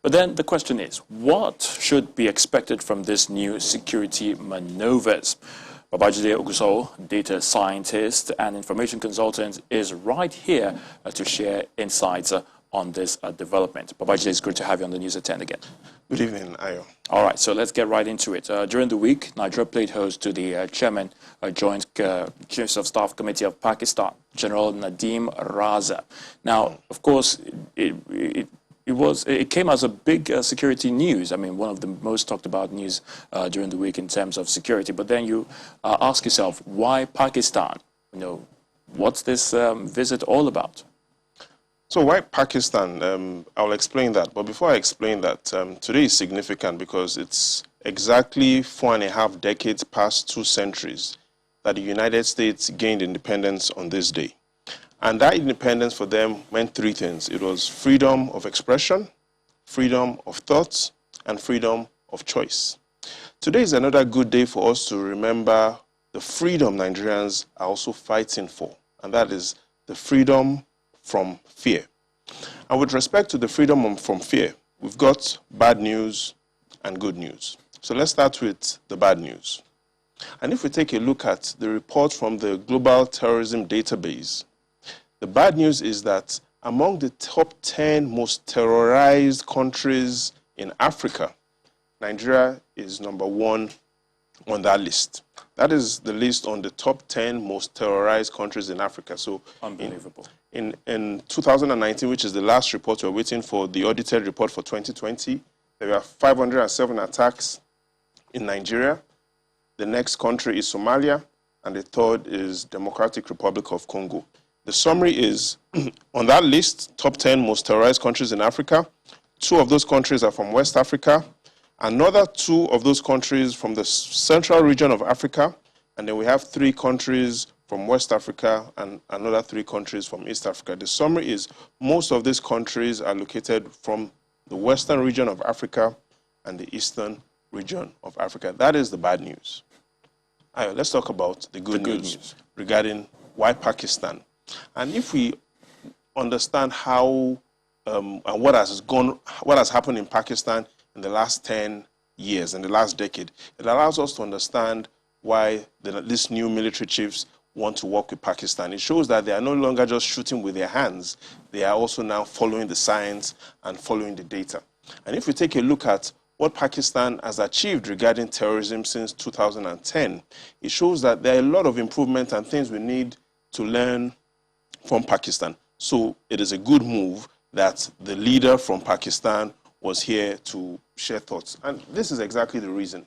But then the question is, what should be expected from this new security maneuvers? Babajide Oguso, data scientist and information consultant, is right here to share insights on this development. Babajide, it's great to have you on the News at 10 again. Good evening, Ayo. All right, so let's get right into it. During the week, Nigeria played host to the chairman, Joint Chiefs of Staff Committee of Pakistan, General Nadeem Raza. Now, of course, it came as a big security news. I mean, one of the most talked about news during the week in terms of security. But then you ask yourself, why Pakistan? You know, what's this visit all about? So why Pakistan? I'll explain that. But before I explain that, today is significant because it's exactly 4.5 decades past 2 centuries that the United States gained independence on this day. And that independence for them meant 3 things. It was freedom of expression, freedom of thoughts, and freedom of choice. Today is another good day for us to remember the freedom Nigerians are also fighting for, and that is the freedom from fear. And with respect to the freedom from fear, we've got bad news and good news. So let's start with the bad news. And if we take a look at the report from the Global Terrorism Database, the bad news is that among the top 10 most terrorized countries in Africa, Nigeria is number 1 on that list. That is the list on the top 10 most terrorized countries in Africa. So unbelievable. In 2019, which is the last report, we're waiting for the audited report for 2020, there were 507 attacks in Nigeria. The next country is Somalia, and the third is Democratic Republic of Congo. The summary is, on that list, top 10 most terrorized countries in Africa, 2 of those countries are from West Africa, another 2 of those countries from the central region of Africa, and then we have 3 countries from West Africa and another 3 countries from East Africa. The summary is, most of these countries are located from the western region of Africa and the eastern region of Africa. That is the bad news. All right, let's talk about the good news regarding why Pakistan. And if we understand how and what has happened in Pakistan in the last 10 years, in the last decade, it allows us to understand why these new military chiefs want to work with Pakistan. It shows that they are no longer just shooting with their hands. They are also now following the science and following the data. And if we take a look at what Pakistan has achieved regarding terrorism since 2010, it shows that there are a lot of improvements and things we need to learn from Pakistan. So it is a good move that the leader from Pakistan was here to share thoughts. And this is exactly the reason.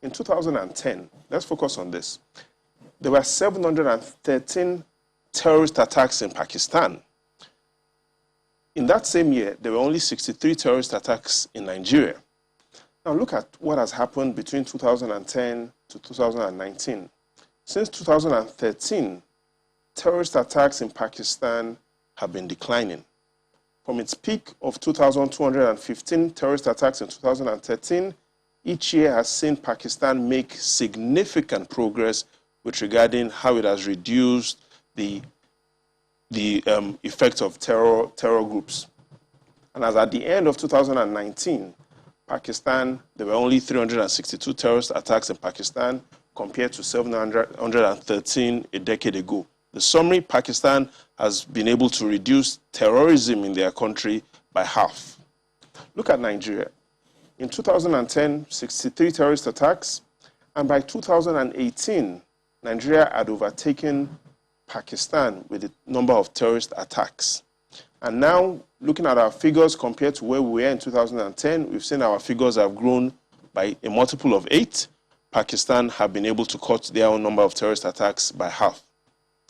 In 2010, let's focus on this. There were 713 terrorist attacks in Pakistan. In that same year, there were only 63 terrorist attacks in Nigeria. Now look at what has happened between 2010 to 2019. Since 2013, terrorist attacks in Pakistan have been declining. From its peak of 2,215 terrorist attacks in 2013, each year has seen Pakistan make significant progress with regarding how it has reduced the effect of terror groups. And as at the end of 2019, Pakistan, there were only 362 terrorist attacks in Pakistan compared to 713 a decade ago. The summary, Pakistan has been able to reduce terrorism in their country by half. Look at Nigeria. In 2010, 63 terrorist attacks, and by 2018, Nigeria had overtaken Pakistan with the number of terrorist attacks. And now, looking at our figures compared to where we were in 2010, we've seen our figures have grown by a multiple of 8. Pakistan have been able to cut their own number of terrorist attacks by half.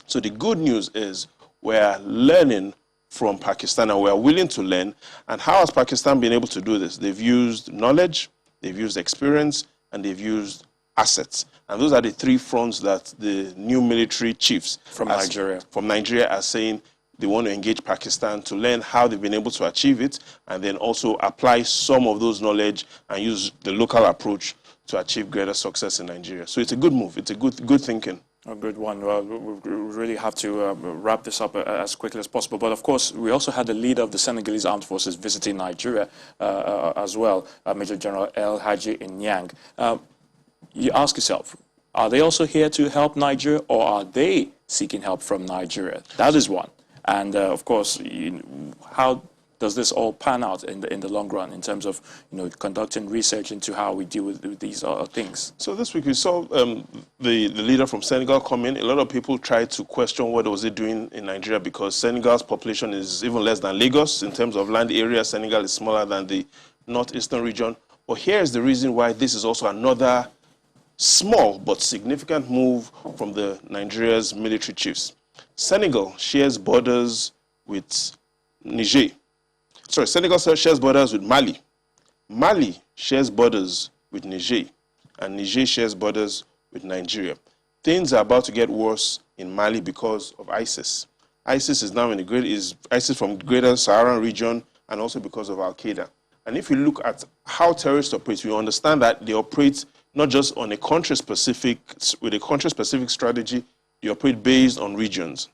So the good news is we're learning from Pakistan, and we're willing to learn. And how has Pakistan been able to do this? They've used knowledge, they've used experience, and they've used assets. And those are the 3 fronts that the new military chiefs from Nigeria are saying they want to engage Pakistan to learn how they've been able to achieve it, and then also apply some of those knowledge and use the local approach to achieve greater success in Nigeria. So it's a good move. It's a good thinking. A good one. Well, we really have to wrap this up as quickly as possible. But of course, we also had the leader of the Senegalese Armed Forces visiting Nigeria as well, Major General El Haji Inyang. You ask yourself, are they also here to help Nigeria, or are they seeking help from Nigeria? That is one. And of course, how does this all pan out in the long run in terms of conducting research into how we deal with these things? So this week we saw the leader from Senegal come in. A lot of people tried to question what was he doing in Nigeria, because Senegal's population is even less than Lagos in terms of land area. Senegal is smaller than the northeastern region. But here is the reason why this is also another small but significant move from the Nigeria's military chiefs. Senegal shares borders with Niger. Sorry, Senegal shares borders with Mali. Mali shares borders with Niger, and Niger shares borders with Nigeria. Things are about to get worse in Mali because of ISIS. ISIS is now ISIS from the Greater Saharan region, and also because of Al Qaeda. And if you look at how terrorists operate, you understand that they operate not just on a country-specific strategy. They operate based on regions.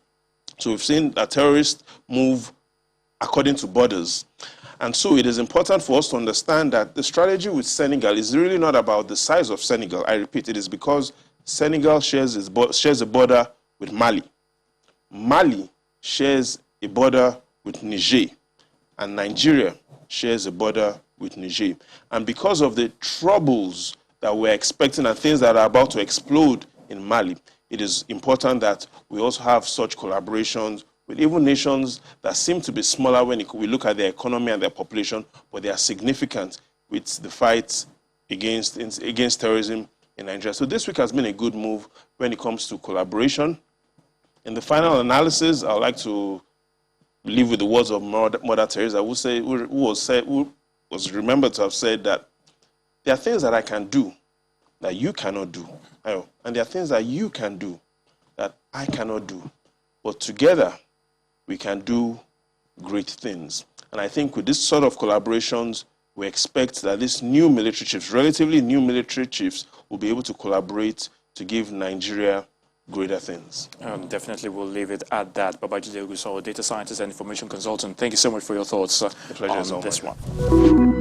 So we've seen that terrorists move according to borders. And so it is important for us to understand that the strategy with Senegal is really not about the size of Senegal. I repeat, it is because Senegal shares a border with Mali. Mali shares a border with Niger. And Nigeria shares a border with Niger. And because of the troubles that we're expecting and things that are about to explode in Mali, it is important that we also have such collaborations with even nations that seem to be smaller when we look at their economy and their population, but they are significant with the fight against terrorism in Nigeria. So this week has been a good move when it comes to collaboration. In the final analysis, I would like to leave with the words of Mother Teresa, who was remembered to have said that there are things that I can do that you cannot do, and there are things that you can do that I cannot do. But together, we can do great things. And I think with this sort of collaborations, we expect that these new military chiefs, relatively new military chiefs, will be able to collaborate to give Nigeria greater things. Definitely we'll leave it at that. Babajide Ogunsanya, data scientist and information consultant, thank you so much for your thoughts on this one.